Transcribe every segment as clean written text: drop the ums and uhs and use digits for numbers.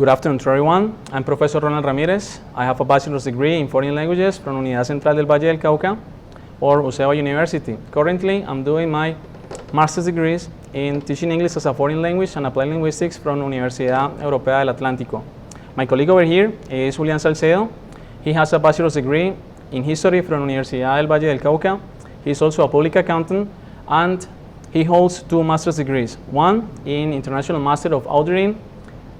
Good afternoon to everyone. I'm Professor Ronald Ramirez. I have a bachelor's degree in foreign languages from Unidad Central del Valle del Cauca, or UCEBA University. Currently, I'm doing my master's degrees in teaching English as a foreign language and applied linguistics from Universidad Europea del Atlántico. My colleague over here is Julián Salcedo. He has a bachelor's degree in history from Universidad del Valle del Cauca. He's also a public accountant, and he holds two master's degrees, one in International Master of Auditing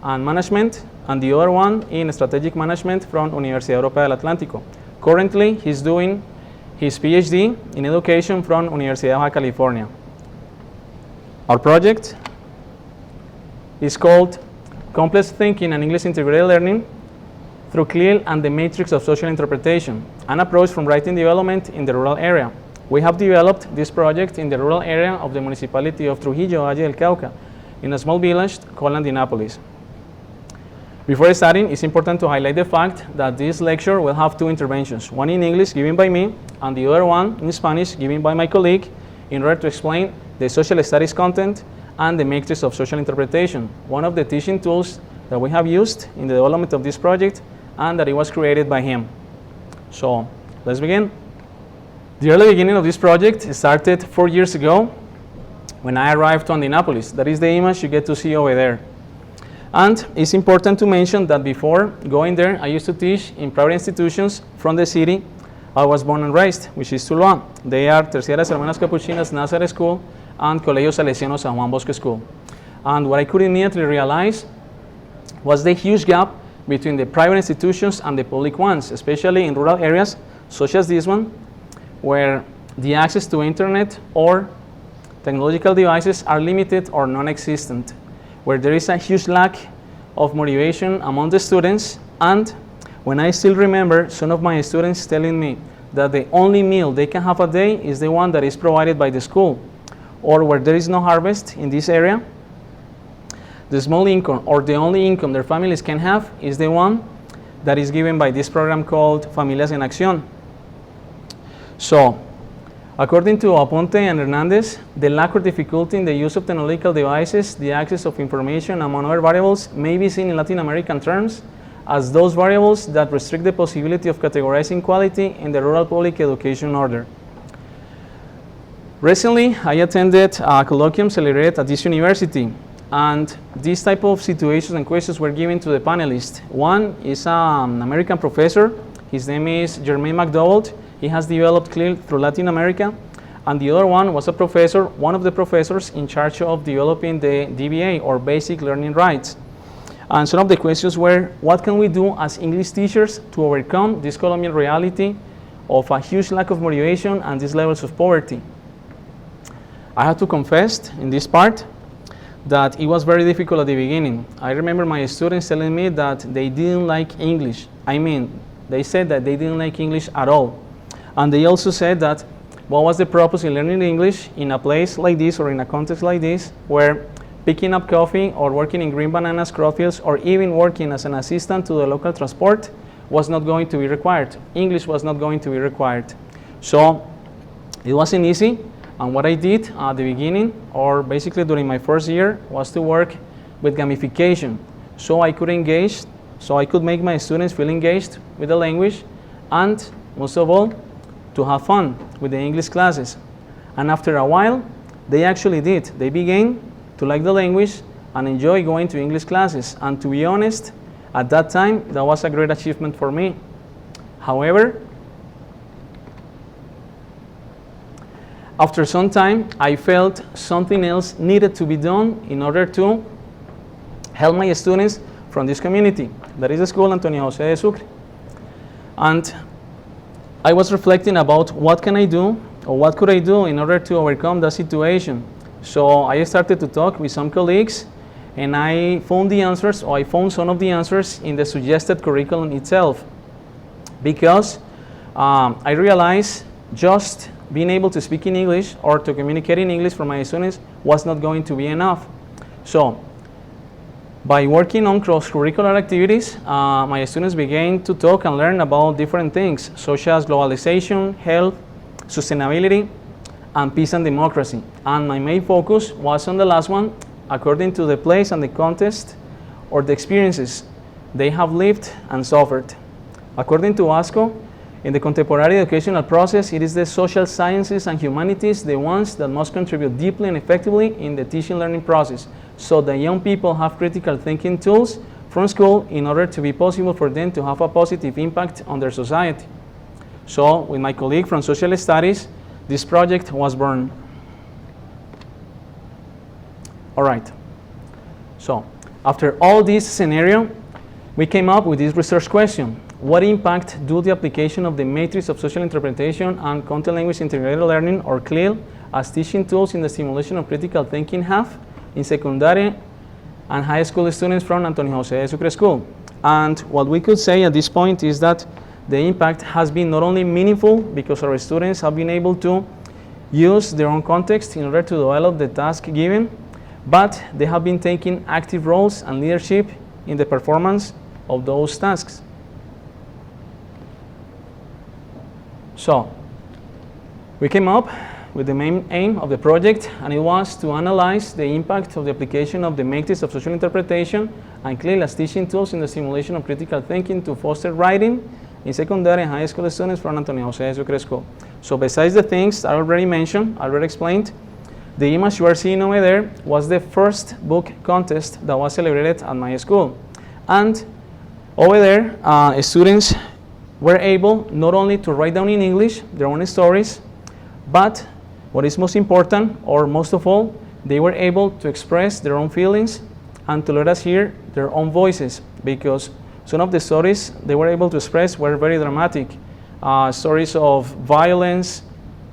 and Management, and the other one in Strategic Management from Universidad Europea del Atlántico. Currently, he's doing his PhD in Education from Universidad of California. Our project is called Complex Thinking and English Integrated Learning through CLIL and the Matrix of Social Interpretation, an approach from writing development in the rural area. We have developed this project in the rural area of the municipality of Trujillo, Valle del Cauca, in a small village called Andinapolis. Before starting, it's important to highlight the fact that this lecture will have two interventions, one in English given by me and the other one in Spanish given by my colleague, in order to explain the social studies content and the matrix of social interpretation, one of the teaching tools that we have used in the development of this project and that it was created by him. So let's begin. The early beginning of this project started 4 years ago when I arrived to Andinapolis. That is the image you get to see over there. And it's important to mention that before going there, I used to teach in private institutions from the city I was born and raised, which is Tuluá. They are Terciarias Hermanas Capuchinas Nazareth School and Colegio Salesiano San Juan Bosco School. And what I could immediately realize was the huge gap between the private institutions and the public ones, especially in rural areas such as this one, where the access to internet or technological devices are limited or non-existent, where there is a huge lack of motivation among the students. And when I still remember some of my students telling me that the only meal they can have a day is the one that is provided by the school, or where there is no harvest in this area, the small income or the only income their families can have is the one that is given by this program called Familias en Acción. So, according to Aponte and Hernandez, the lack or difficulty in the use of technological devices, the access of information, among other variables, may be seen in Latin American terms as those variables that restrict the possibility of categorizing quality in the rural public education order. Recently, I attended a colloquium celebrated at this university, and these type of situations and questions were given to the panelists. One is an American professor. His name is Jermaine McDowell. He has developed CLIL through Latin America. And the other one was a professor, one of the professors in charge of developing the DBA, or Basic Learning Rights. And some of the questions were, what can we do as English teachers to overcome this Colombian reality of a huge lack of motivation and these levels of poverty? I have to confess in this part that it was very difficult at the beginning. I remember my students telling me that they didn't like English. I mean, they said that they didn't like English at all. And they also said that what was the purpose in learning English in a place like this or in a context like this, where picking up coffee or working in green bananas crop fields or even working as an assistant to the local transport was not going to be required. English was not going to be required. So it wasn't easy. And what I did at the beginning, or basically during my first year, was to work with gamification. So I could engage, so I could make my students feel engaged with the language, and most of all, to have fun with the English classes. And after a while, they actually did. They began to like the language and enjoy going to English classes. And to be honest, at that time, that was a great achievement for me. However, after some time, I felt something else needed to be done in order to help my students from this community. That is the school Antonio José de Sucre. And I was reflecting about what can I do, or what could I do in order to overcome that situation. So I started to talk with some colleagues, and I found the answers, or I found some of the answers in the suggested curriculum itself. Because I realized just being able to speak in English or to communicate in English for my students was not going to be enough. So by working on cross-curricular activities, my students began to talk and learn about different things, such as globalization, health, sustainability, and peace and democracy. And my main focus was on the last one, according to the place and the context or the experiences they have lived and suffered. According to ASCO, in the contemporary educational process, it is the social sciences and humanities, the ones that must contribute deeply and effectively in the teaching learning process, so that young people have critical thinking tools from school in order to be possible for them to have a positive impact on their society. So, with my colleague from Social Studies, this project was born. All right. So, after all this scenario, we came up with this research question. What impact do the application of the matrix of social interpretation and content language integrated learning, or CLIL, as teaching tools in the stimulation of critical thinking have in secondary and high school students from Antonio Jose de Sucre School? And what we could say at this point is that the impact has been not only meaningful because our students have been able to use their own context in order to develop the task given, but they have been taking active roles and leadership in the performance of those tasks. So, we came up with the main aim of the project, and it was to analyze the impact of the application of the matrix of social interpretation and CLIL as teaching tools in the simulation of critical thinking to foster writing in secondary and high school students from Antonio Jose de Sucre School. So besides the things I already mentioned, I already explained, the image you are seeing over there was the first book contest that was celebrated at my school. And over there, students were able not only to write down in English their own stories, but what is most important, or most of all, they were able to express their own feelings and to let us hear their own voices, because some of the stories they were able to express were very dramatic. Stories of violence,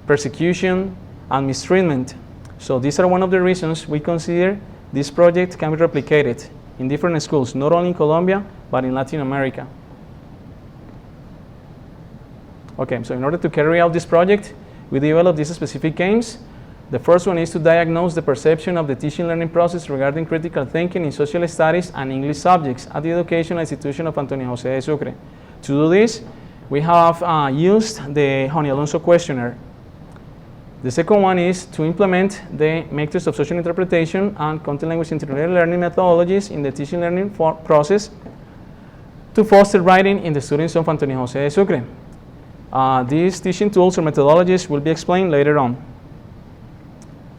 persecution, and mistreatment. So these are one of the reasons we consider this project can be replicated in different schools, not only in Colombia, but in Latin America. Okay, so in order to carry out this project, we developed these specific games. The first one is to diagnose the perception of the teaching learning process regarding critical thinking in social studies and English subjects at the educational institution of Antonio Jose de Sucre. To do this, we have used the Joni Alonso questionnaire. The second one is to implement the matrix of social interpretation and content language integrated learning methodologies in the teaching learning process to foster writing in the students of Antonio Jose de Sucre. These teaching tools or methodologies will be explained later on.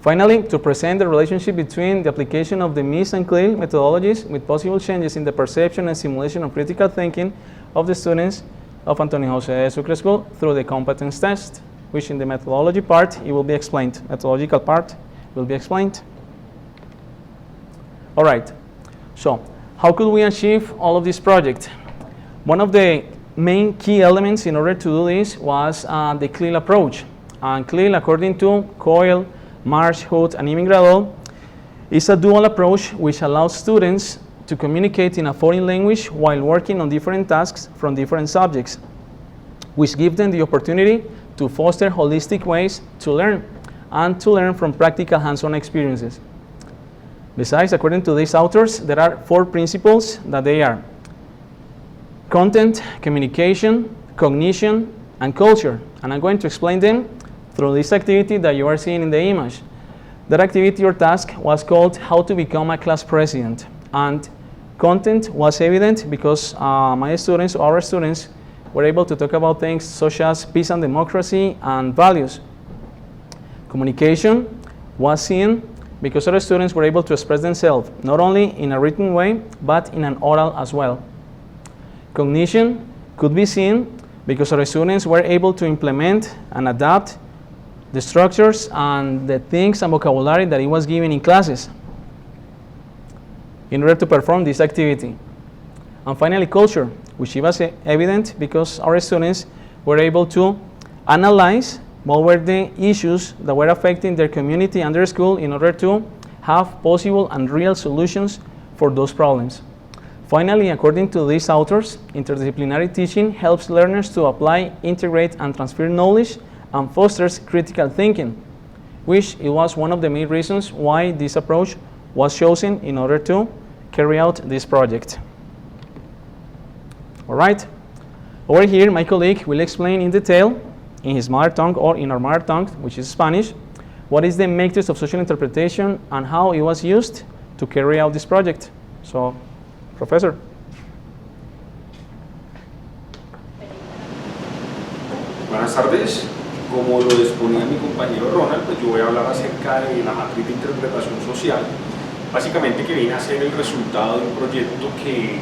Finally, to present the relationship between the application of the MIS and CLIL methodologies with possible changes in the perception and simulation of critical thinking of the students of Antonio Jose de Sucre School through the competence test, which in the methodology part, it will be explained. Methodological part will be explained. All right, so how could we achieve all of this project? One of the main key elements in order to do this was the CLIL approach. And CLIL, according to Coyle, Marsh, Hood, and Imingradol, is a dual approach which allows students to communicate in a foreign language while working on different tasks from different subjects, which give them the opportunity to foster holistic ways to learn and to learn from practical hands-on experiences. Besides, according to these authors, there are 4 principles that they are: content, communication, cognition, and culture. And I'm going to explain them through this activity that you are seeing in the image. That activity or task was called How to Become a Class President. And content was evident because my students, our students, were able to talk about things such as peace and democracy and values. Communication was seen because our students were able to express themselves, not only in a written way, but in an oral as well. Cognition could be seen because our students were able to implement and adapt the structures and the things and vocabulary that it was given in classes in order to perform this activity. And finally, culture, which was evident because our students were able to analyze what were the issues that were affecting their community and their school in order to have possible and real solutions for those problems. Finally, according to these authors, interdisciplinary teaching helps learners to apply, integrate, and transfer knowledge and fosters critical thinking, which it was one of the main reasons why this approach was chosen in order to carry out this project. All right, over here, my colleague will explain in detail, in his mother tongue or in our mother tongue, which is Spanish, what is the matrix of social interpretation and how it was used to carry out this project. So, Professor. Buenas tardes. Como lo exponía mi compañero Ronald, pues yo voy a hablar acerca de la matriz de interpretación social, básicamente que viene a ser el resultado de un proyecto que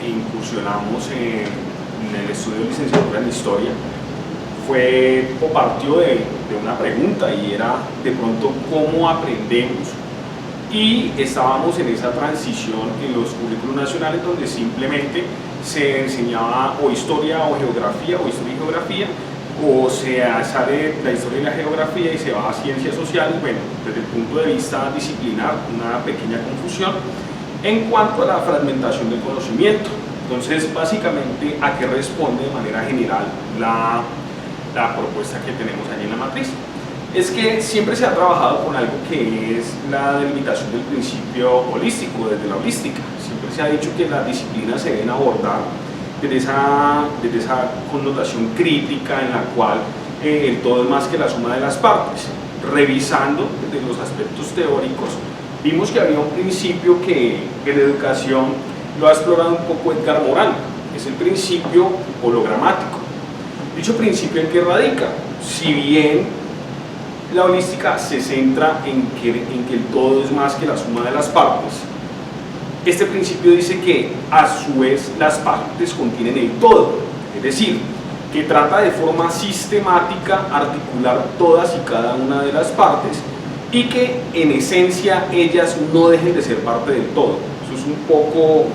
incursionamos en el estudio de licenciatura en Historia. Partió de una pregunta, y era de pronto cómo aprendemos, y estábamos en esa transición en los currículos nacionales donde simplemente se enseñaba o historia o geografía, o historia y geografía, o se sale la historia y la geografía y se va a ciencias sociales. Bueno, desde el punto de vista disciplinar, una pequeña confusión en cuanto a la fragmentación del conocimiento. Entonces, básicamente, ¿a qué responde de manera general la propuesta que tenemos allí en la matriz? Es que siempre se ha trabajado con algo que es la delimitación del principio holístico, desde la holística. Siempre se ha dicho que las disciplinas se deben abordar desde esa connotación crítica en la cual el todo es más que la suma de las partes. Revisando desde los aspectos teóricos, vimos que había un principio que en educación lo ha explorado un poco Edgar Morin, es el principio hologramático. Dicho principio, ¿en qué radica? Si bien la holística se centra en que el todo es más que la suma de las partes, este principio dice que a su vez las partes contienen el todo, es decir, que trata de forma sistemática articular todas y cada una de las partes y que en esencia ellas no dejen de ser parte del todo. Eso es un poco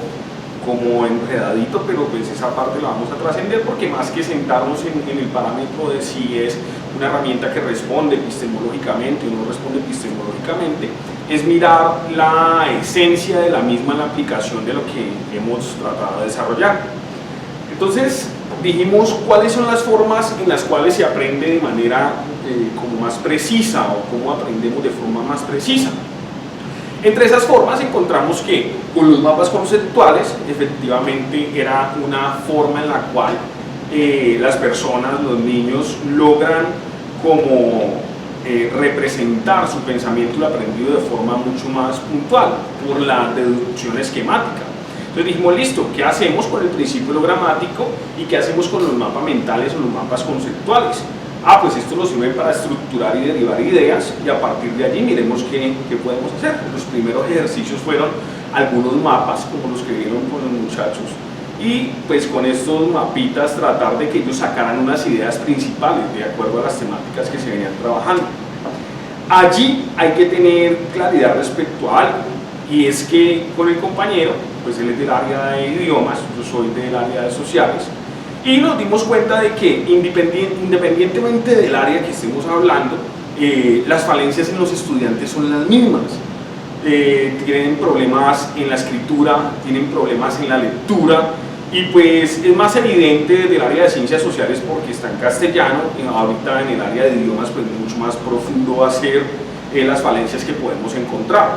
como enredadito, pero pues esa parte la vamos a trascender, porque más que sentarnos en el parámetro de si es una herramienta que responde epistemológicamente o no responde epistemológicamente, es mirar la esencia de la misma en la aplicación de lo que hemos tratado de desarrollar. Entonces dijimos cuáles son las formas en las cuales se aprende de manera como más precisa, o cómo aprendemos de forma más precisa. Entre esas formas encontramos que con los mapas conceptuales efectivamente era una forma en la cual las personas, los niños, logran como representar su pensamiento y lo aprendido de forma mucho más puntual por la deducción esquemática. Entonces dijimos, listo, ¿qué hacemos con el principio hologramático y qué hacemos con los mapas mentales o los mapas conceptuales? Pues esto nos sirve para estructurar y derivar ideas, y a partir de allí miremos qué podemos hacer. Los primeros ejercicios fueron algunos mapas, como los que vieron con los muchachos, y pues con estos mapitas tratar de que ellos sacaran unas ideas principales de acuerdo a las temáticas que se venían trabajando. Allí hay que tener claridad respecto a algo, y es que con el compañero, pues él es del área de idiomas, yo soy del área de sociales, y nos dimos cuenta de que independientemente del área que estemos hablando, las falencias en los estudiantes son las mismas. Tienen problemas en la escritura, tienen problemas en la lectura, y pues es más evidente desde el área de ciencias sociales porque está en castellano. Ahorita en el área de idiomas pues mucho más profundo va a ser las falencias que podemos encontrar.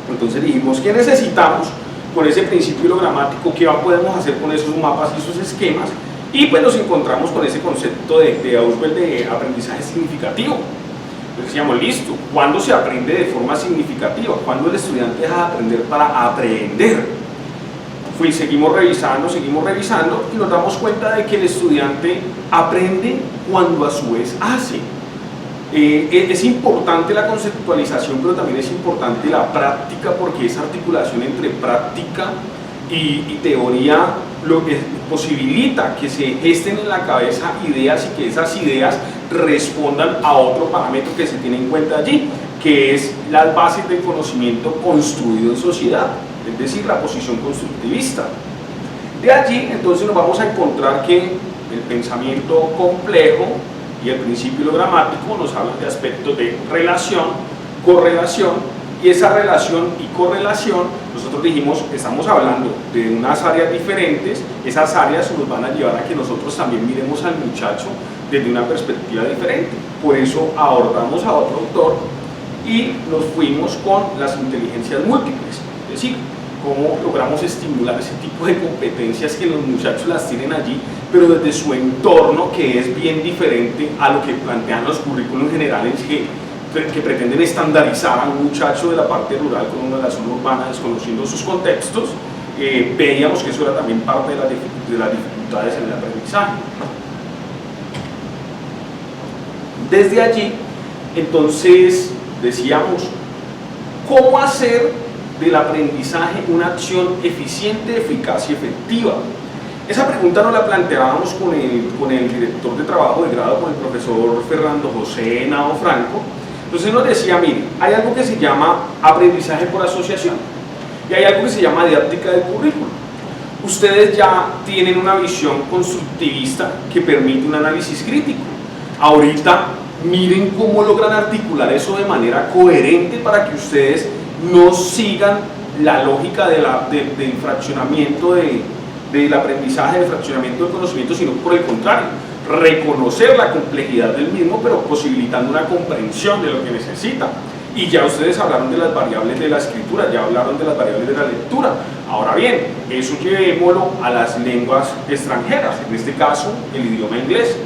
Entonces dijimos, ¿qué necesitamos con ese principio hologramático? ¿Qué podemos hacer con esos mapas y esos esquemas? Y pues nos encontramos con ese concepto de Ausubel de aprendizaje significativo. Entonces decíamos, listo, ¿cuándo se aprende de forma significativa? ¿Cuándo el estudiante deja de aprender para aprender? Seguimos revisando y nos damos cuenta de que el estudiante aprende cuando a su vez hace. Es importante la conceptualización, pero también es importante la práctica, porque esa articulación entre práctica y teoría lo que posibilita que se gesten en la cabeza ideas y que esas ideas respondan a otro parámetro que se tiene en cuenta allí, que es las bases del conocimiento construido en sociedad, es decir, la posición constructivista. De allí entonces nos vamos a encontrar que el pensamiento complejo y el principio hologramático nos hablan de aspectos de relación, correlación, y esa relación y correlación, nosotros dijimos, estamos hablando de unas áreas diferentes. Esas áreas nos van a llevar a que nosotros también miremos al muchacho desde una perspectiva diferente. Por eso abordamos a otro autor y nos fuimos con las inteligencias múltiples, es decir, cómo logramos estimular ese tipo de competencias que los muchachos las tienen allí, pero desde su entorno, que es bien diferente a lo que plantean los currículos generales que pretenden estandarizar a un muchacho de la parte rural con uno de la zona urbana, desconociendo sus contextos. Veíamos que eso era también parte de las dificultades en el aprendizaje. Desde allí, entonces, decíamos, ¿cómo hacer del aprendizaje una acción eficiente, eficaz y efectiva? Esa pregunta nos la planteábamos con el director de trabajo de grado, con el profesor Fernando José Henao Franco. Entonces nos decía, mire, hay algo que se llama aprendizaje por asociación y hay algo que se llama didáctica del currículo. Ustedes ya tienen una visión constructivista que permite un análisis crítico. Ahorita miren cómo logran articular eso de manera coherente para que ustedes no sigan la lógica del fraccionamiento del aprendizaje, del fraccionamiento del conocimiento, sino por el contrario, reconocer la complejidad del mismo, pero posibilitando una comprensión de lo que necesitan. Y ya ustedes hablaron de las variables de la escritura, ya hablaron de las variables de la lectura. Ahora bien, eso llevémoslo a las lenguas extranjeras, en este caso el idioma inglés.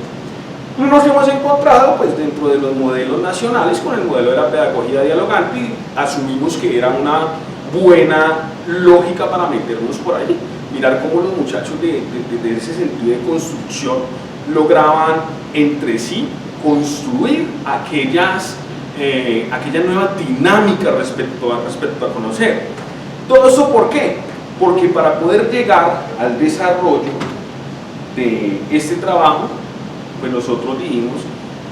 Nos hemos encontrado pues, dentro de los modelos nacionales con el modelo de la pedagogía dialogante y asumimos que era una buena lógica para meternos por allí. Mirar cómo los muchachos de ese sentido de construcción lograban entre sí construir aquellas nuevas dinámicas respecto a conocer. ¿Todo eso por qué? Porque para poder llegar al desarrollo de este trabajo, pues nosotros dijimos,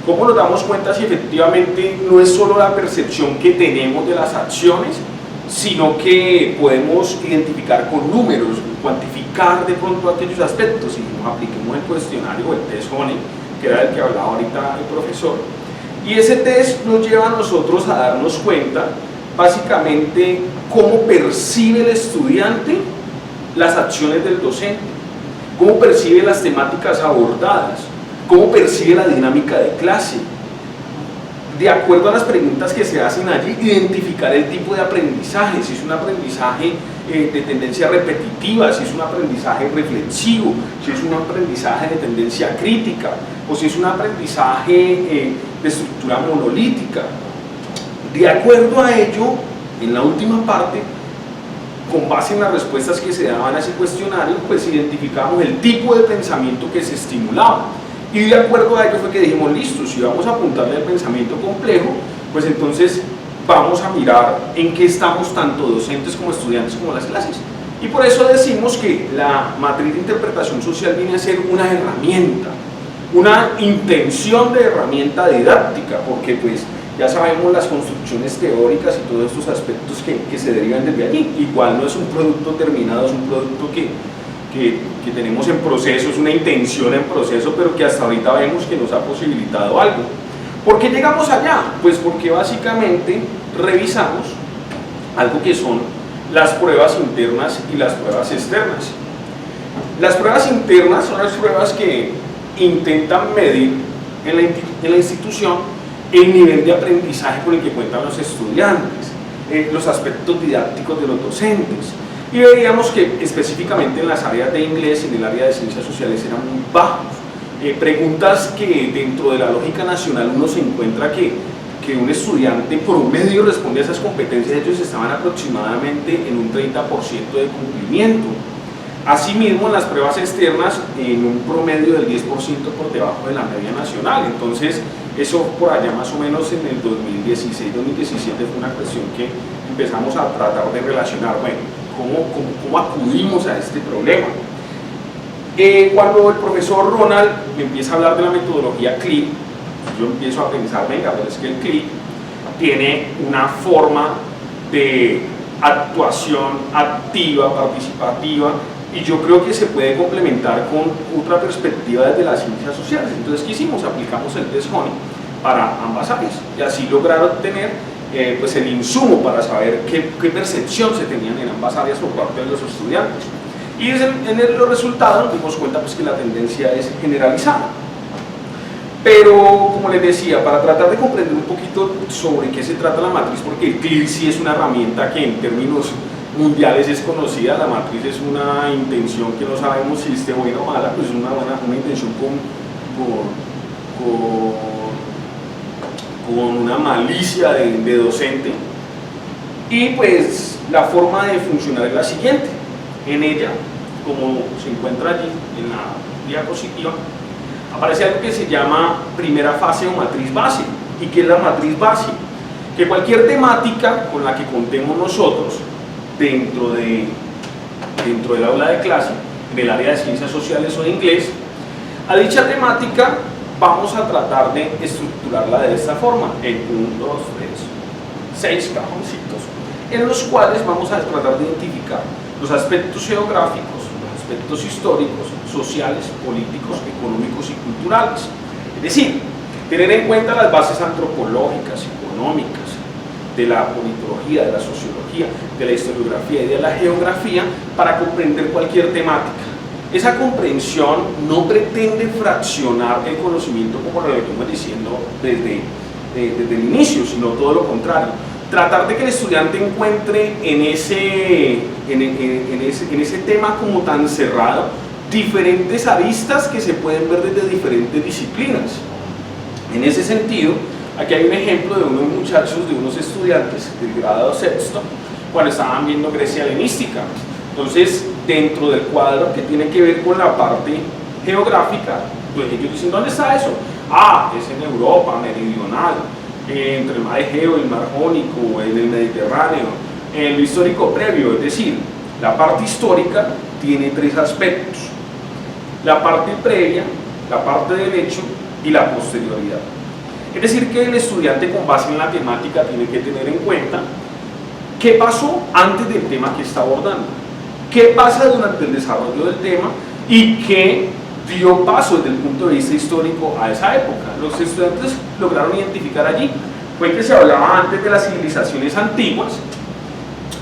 ¿cómo nos damos cuenta si efectivamente no es solo la percepción que tenemos de las acciones, sino que podemos identificar con números, cuantificar de pronto aquellos aspectos y nos apliquemos el cuestionario o el test Honey, que era el que hablaba ahorita el profesor? Y ese test nos lleva a nosotros a darnos cuenta básicamente cómo percibe el estudiante las acciones del docente, cómo percibe las temáticas abordadas, cómo percibe la dinámica de clase. De acuerdo a las preguntas que se hacen allí, identificar el tipo de aprendizaje, si es un aprendizaje de tendencia repetitiva, si es un aprendizaje reflexivo, si es un aprendizaje de tendencia crítica, o si es un aprendizaje de estructura monolítica. De acuerdo a ello, en la última parte, con base en las respuestas que se daban a ese cuestionario, pues identificamos el tipo de pensamiento que se estimulaba. Y de acuerdo a ello fue que dijimos, listo, si vamos a apuntarle al pensamiento complejo, pues entonces vamos a mirar en qué estamos tanto docentes como estudiantes como las clases. Y por eso decimos que la matriz de interpretación social viene a ser una herramienta, una intención de herramienta didáctica, porque pues ya sabemos las construcciones teóricas y todos estos aspectos que se derivan desde allí. Igual no es un producto terminado, es un producto que tenemos en proceso, es una intención en proceso, pero que hasta ahorita vemos que nos ha posibilitado algo. ¿Por qué llegamos allá? Pues porque básicamente revisamos algo que son las pruebas internas y las pruebas externas. Las pruebas internas son las pruebas que intentan medir en la institución el nivel de aprendizaje con el que cuentan los estudiantes, los aspectos didácticos de los docentes. Y veíamos que específicamente en las áreas de inglés y en el área de ciencias sociales eran muy bajos. Preguntas que dentro de la lógica nacional uno se encuentra que un estudiante promedio responde a esas competencias, ellos estaban aproximadamente en un 30% de cumplimiento. Asimismo, en las pruebas externas, en un promedio del 10% por debajo de la media nacional. Entonces, eso por allá más o menos en el 2016-2017 fue una cuestión que empezamos a tratar de relacionar. Bueno, ¿cómo acudimos a este problema? Cuando el profesor Ronald me empieza a hablar de la metodología CLIP, yo empiezo a pensar, venga, pero es que el CLIP tiene una forma de actuación activa, participativa, y yo creo que se puede complementar con otra perspectiva desde las ciencias sociales. Entonces, ¿qué hicimos? Aplicamos el test Honey para ambas áreas y así lograr obtener pues el insumo para saber qué percepción se tenían en ambas áreas por parte de los estudiantes. Y en los resultados nos dimos cuenta pues, que la tendencia es generalizada. Pero, como les decía, para tratar de comprender un poquito sobre qué se trata la matriz, porque el CLIP sí es una herramienta que en términos mundiales es conocida, la matriz es una intención que no sabemos si esté buena o mala, pues es una intención con una malicia de docente. Y pues la forma de funcionar es la siguiente. En ella, como se encuentra allí en la diapositiva, aparece algo que se llama primera fase o matriz base. ¿Y qué es la matriz base? Que cualquier temática con la que contemos nosotros dentro del aula de clase, en el área de ciencias sociales o de inglés, a dicha temática vamos a tratar de estructurarla de esta forma, en 1, 2, 3, 6 cajoncitos, en los cuales vamos a tratar de identificar los aspectos geográficos, los aspectos históricos, sociales, políticos, económicos y culturales. Es decir, tener en cuenta las bases antropológicas, económicas, de la politología, de la sociología, de la historiografía y de la geografía para comprender cualquier temática. Esa comprensión no pretende fraccionar el conocimiento como lo venimos diciendo desde el inicio, sino todo lo contrario. Tratar de que el estudiante encuentre en ese tema como tan cerrado diferentes aristas que se pueden ver desde diferentes disciplinas. En ese sentido, aquí hay un ejemplo de unos muchachos, de unos estudiantes del grado sexto, cuando estaban viendo Grecia helenística. Entonces, dentro del cuadro que tiene que ver con la parte geográfica, pues ellos dicen, ¿dónde está eso? Ah, es en Europa meridional, entre el mar Egeo y el mar Jónico, en el Mediterráneo, en lo histórico previo. Es decir, la parte histórica tiene 3 aspectos: la parte previa, la parte del hecho y la posterioridad. Es decir, que el estudiante, con base en la temática, tiene que tener en cuenta qué pasó antes del tema que está abordando, qué pasa durante el desarrollo del tema y qué dio paso desde el punto de vista histórico a esa época. Los estudiantes lograron identificar allí fue que se hablaba antes de las civilizaciones antiguas,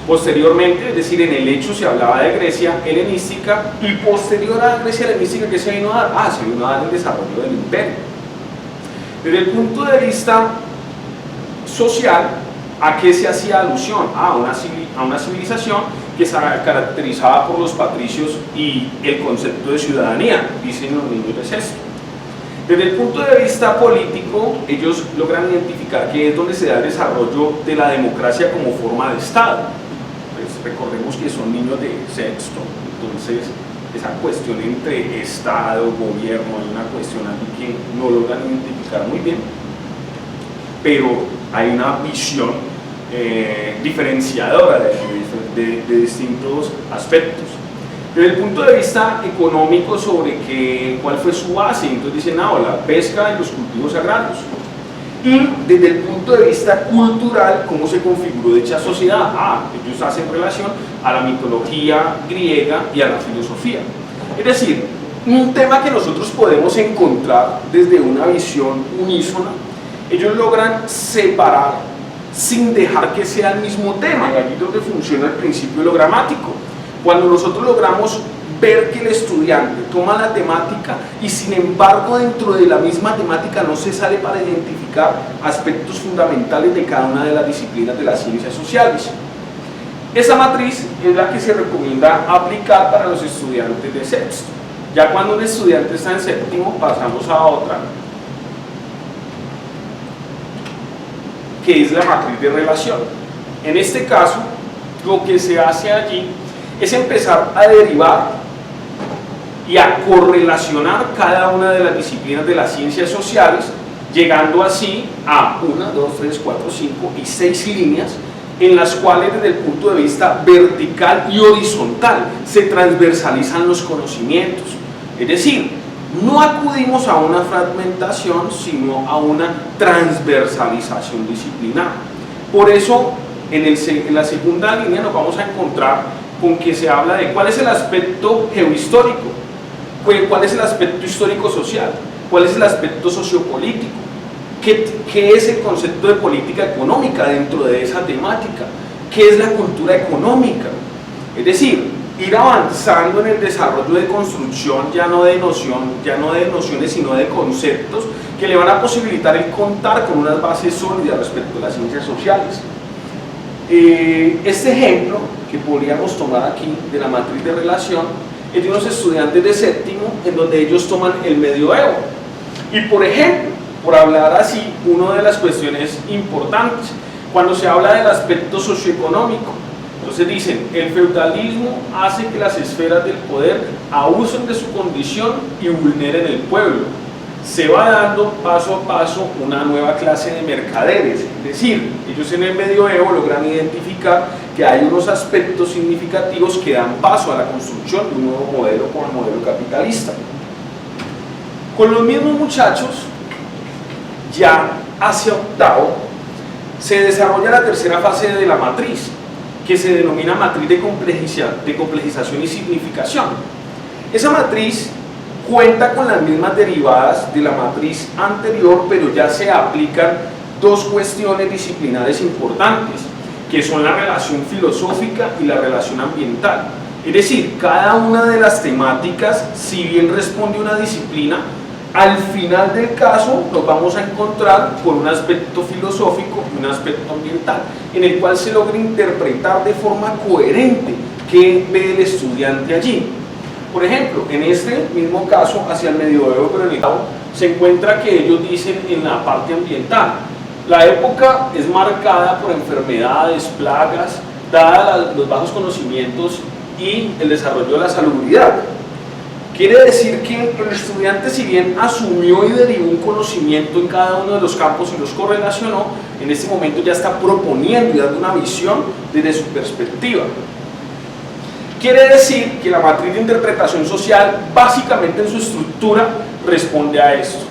posteriormente, es decir, en el hecho se hablaba de Grecia helenística, y posterior a Grecia helenística, ¿qué se vino a dar? Se vino a dar el desarrollo del imperio. Desde el punto de vista social, ¿a qué se hacía alusión? A una civilización que se caracterizaba por los patricios y el concepto de ciudadanía, dicen los niños de sexto. Desde el punto de vista político, ellos logran identificar que es donde se da el desarrollo de la democracia como forma de Estado. Pues recordemos que son niños de sexto, entonces esa cuestión entre Estado, gobierno, hay una cuestión aquí que no logran identificar muy bien, pero hay una visión diferenciadora de distintos aspectos. Desde el punto de vista económico, sobre cuál fue su base, entonces dicen, la pesca y los cultivos agrarios. Y desde el punto de vista cultural, cómo se configuró dicha sociedad. Ellos hacen relación a la mitología griega y a la filosofía. Es decir, un tema que nosotros podemos encontrar desde una visión unísona, ellos logran separar sin dejar que sea el mismo tema, y allí es donde funciona el principio de lo gramático. Cuando nosotros logramos ver que el estudiante toma la temática y sin embargo dentro de la misma temática no se sale para identificar aspectos fundamentales de cada una de las disciplinas de las ciencias sociales. Esa matriz es la que se recomienda aplicar para los estudiantes de sexto. Ya cuando un estudiante está en séptimo, pasamos a otra, que es la matriz de relación. En este caso, lo que se hace allí es empezar a derivar y a correlacionar cada una de las disciplinas de las ciencias sociales, llegando así a 1, 2, 3, 4, 5 y 6 líneas en las cuales desde el punto de vista vertical y horizontal se transversalizan los conocimientos. Es decir, no acudimos a una fragmentación, sino a una transversalización disciplinar. Por eso, en la segunda línea nos vamos a encontrar con que se habla de cuál es el aspecto geohistórico, cuál es el aspecto histórico-social, cuál es el aspecto sociopolítico, qué es el concepto de política económica dentro de esa temática, qué es la cultura económica. Es decir, ir avanzando en el desarrollo de construcción ya no de nociones, sino de conceptos que le van a posibilitar el contar con unas bases sólidas respecto a las ciencias sociales. Este ejemplo que podríamos tomar aquí de la matriz de relación es de unos estudiantes de séptimo, en donde ellos toman el medioevo. Y por ejemplo, por hablar así, una de las cuestiones importantes, cuando se habla del aspecto socioeconómico, entonces dicen, el feudalismo hace que las esferas del poder abusen de su condición y vulneren el pueblo. se va dando paso a paso una nueva clase de mercaderes, es decir, ellos en el medioevo logran identificar que hay unos aspectos significativos que dan paso a la construcción de un nuevo modelo como el modelo capitalista. Con los mismos muchachos, ya hacia octavo, se desarrolla la tercera fase de la matriz, que se denomina matriz de complejización y significación. Esa matriz cuenta con las mismas derivadas de la matriz anterior, pero ya se aplican dos cuestiones disciplinares importantes, que son la relación filosófica y la relación ambiental. Es decir, cada una de las temáticas, si bien responde a una disciplina, al final del caso nos vamos a encontrar con un aspecto filosófico y un aspecto ambiental, en el cual se logra interpretar de forma coherente qué ve el estudiante allí. Por ejemplo, en este mismo caso, hacia el medioevo, pero en el octavo, se encuentra que ellos dicen en la parte ambiental, la época es marcada por enfermedades, plagas, dadas los bajos conocimientos y el desarrollo de la salubridad. Quiere decir que el estudiante, si bien asumió y derivó un conocimiento en cada uno de los campos y los correlacionó, en este momento ya está proponiendo y dando una visión desde su perspectiva. Quiere decir que la matriz de interpretación social, básicamente en su estructura, responde a esto,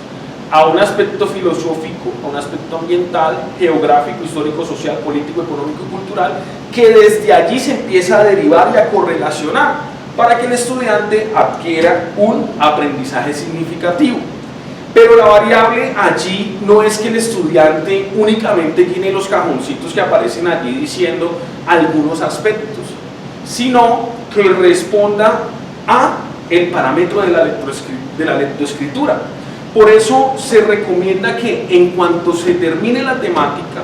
a un aspecto filosófico, a un aspecto ambiental, geográfico, histórico, social, político, económico y cultural, que desde allí se empieza a derivar y a correlacionar para que el estudiante adquiera un aprendizaje significativo. Pero la variable allí no es que el estudiante únicamente tiene los cajoncitos que aparecen allí diciendo algunos aspectos, sino que responda a el parámetro de la lectoescritura. Por eso se recomienda que en cuanto se termine la temática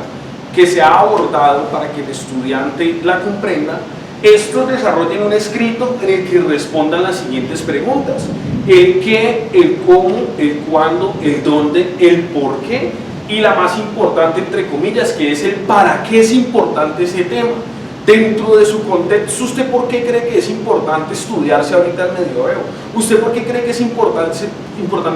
que se ha abordado para que el estudiante la comprenda, estos desarrollen un escrito en el que respondan las siguientes preguntas: el qué, el cómo, el cuándo, el dónde, el por qué, y la más importante entre comillas, que es el para qué es importante ese tema. Dentro de su contexto, ¿usted por qué cree que es importante estudiarse ahorita el medioevo? ¿Usted por qué cree que es importante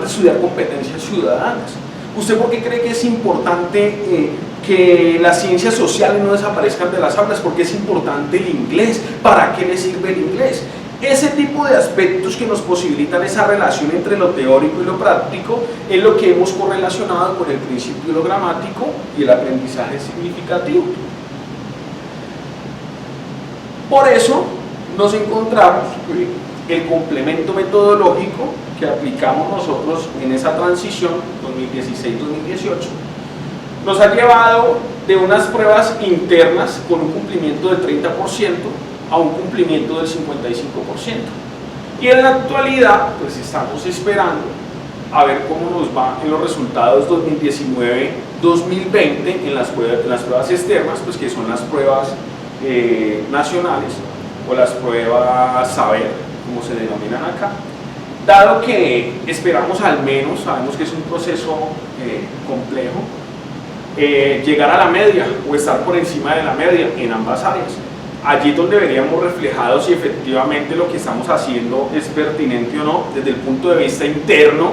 estudiar competencias ciudadanas? ¿Usted por qué cree que es importante que las ciencias sociales no desaparezcan de las aulas? ¿Por qué es importante el inglés? ¿Para qué le sirve el inglés? Ese tipo de aspectos que nos posibilitan esa relación entre lo teórico y lo práctico es lo que hemos correlacionado con el principio de lo gramático y el aprendizaje significativo. Por eso nos encontramos que el complemento metodológico que aplicamos nosotros en esa transición 2016-2018 nos ha llevado de unas pruebas internas con un cumplimiento del 30% a un cumplimiento del 55%. Y en la actualidad pues estamos esperando a ver cómo nos va en los resultados 2019-2020 en las pruebas externas, pues que son las pruebas nacionales o las pruebas saber, como se denominan acá, dado que esperamos al menos, sabemos que es un proceso complejo, llegar a la media o estar por encima de la media en ambas áreas. Allí es donde veríamos reflejados si efectivamente lo que estamos haciendo es pertinente o no. Desde el punto de vista interno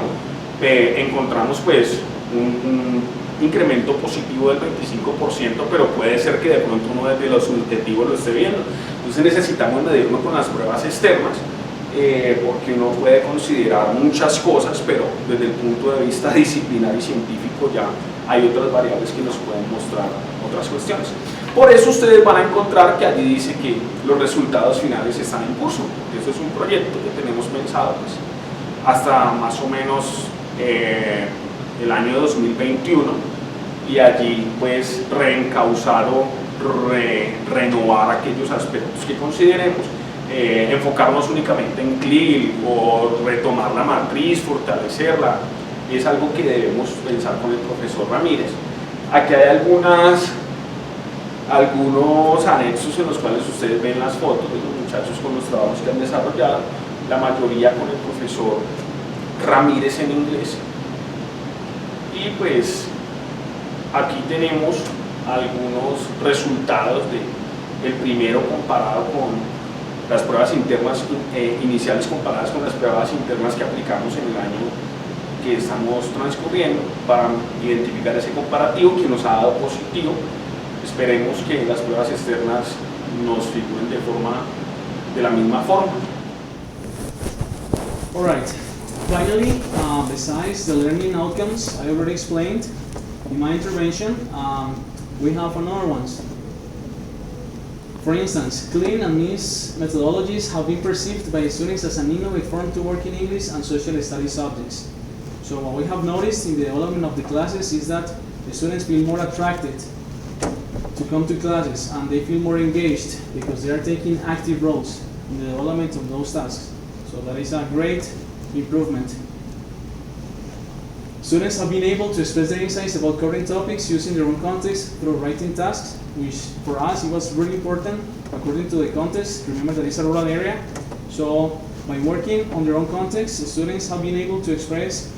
encontramos pues un incremento positivo del 25%, pero puede ser que de pronto uno desde lo subjetivo lo esté viendo. Entonces necesitamos medirlo con las pruebas externas, porque uno puede considerar muchas cosas, pero desde el punto de vista disciplinar y científico ya hay otras variables que nos pueden mostrar otras cuestiones. Por eso ustedes van a encontrar que allí dice que los resultados finales están en curso. Eso es un proyecto que tenemos pensado pues, hasta más o menos el año 2021, y allí pues reencauzar o renovar aquellos aspectos que consideremos, enfocarnos únicamente en CLIL o retomar la matriz, fortalecerla, es algo que debemos pensar con el profesor Ramírez. Aquí hay algunos anexos en los cuales ustedes ven las fotos de los muchachos con los trabajos que han desarrollado, la mayoría con el profesor Ramírez en inglés. Y pues aquí tenemos algunos resultados el primero comparado con las pruebas internas iniciales comparadas con las pruebas internas que aplicamos en el año que estamos transcurriendo para identificar ese comparativo que nos ha dado positivo. Esperemos que las pruebas externas nos figuren de la misma forma. All right. Finally, besides the learning outcomes I already explained in my intervention, we have another ones. For instance, clean and means methodologies have been perceived by students as an innovative form to work in English and social studies subjects. So what we have noticed in the development of the classes is that the students feel more attracted to come to classes and they feel more engaged because they are taking active roles in the development of those tasks. So that is a great improvement. Students have been able to express their insights about current topics using their own context through writing tasks, which for us it was really important according to the context. Remember that it's a rural area. So by working on their own context, the students have been able to express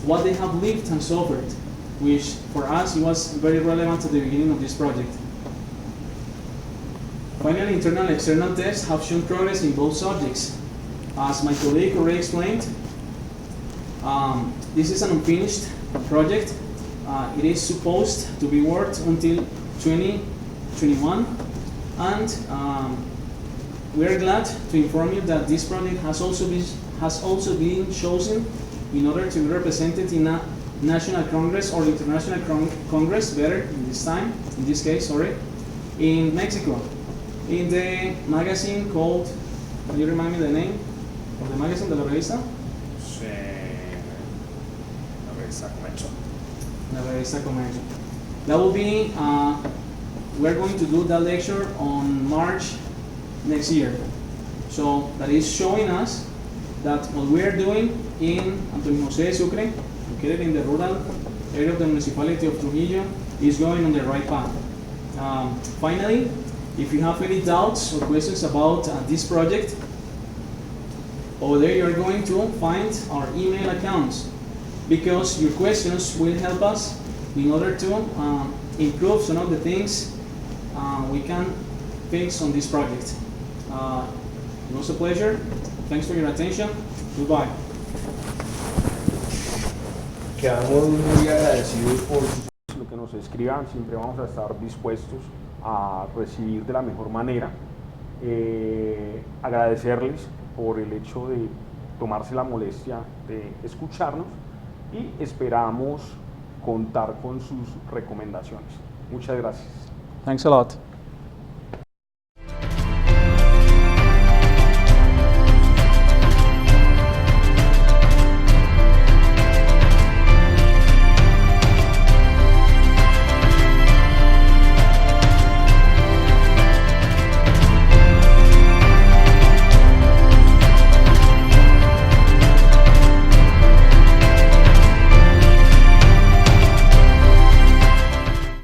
what they have lived and suffered, which for us it was very relevant at the beginning of this project. Finally, internal and external tests have shown progress in both subjects. As my colleague already explained, this is an unfinished project. It is supposed to be worked until 2021, and we are glad to inform you that this project has also been chosen in order to be represented in a national congress or international congress, better in this case, in Mexico, in the magazine called, can you remind me the name of the magazine, de la revista? La revista Comercio. That will be, we're going to do that lecture on March next year. So that is showing us that what we are doing in Antonio José de Sucre, located in the rural area of the municipality of Trujillo, is going on the right path. Finally, if you have any doubts or questions about this project, over there you are going to find our email accounts, because your questions will help us in order to improve some of the things we can fix on this project. It was a pleasure. Thanks for your attention. Goodbye. Quedamos muy agradecidos por lo que nos escriban. Siempre vamos a estar dispuestos a recibir de la mejor manera. Agradecerles por el hecho de tomarse la molestia de escucharnos y esperamos contar con sus recomendaciones. Muchas gracias. Thanks a lot.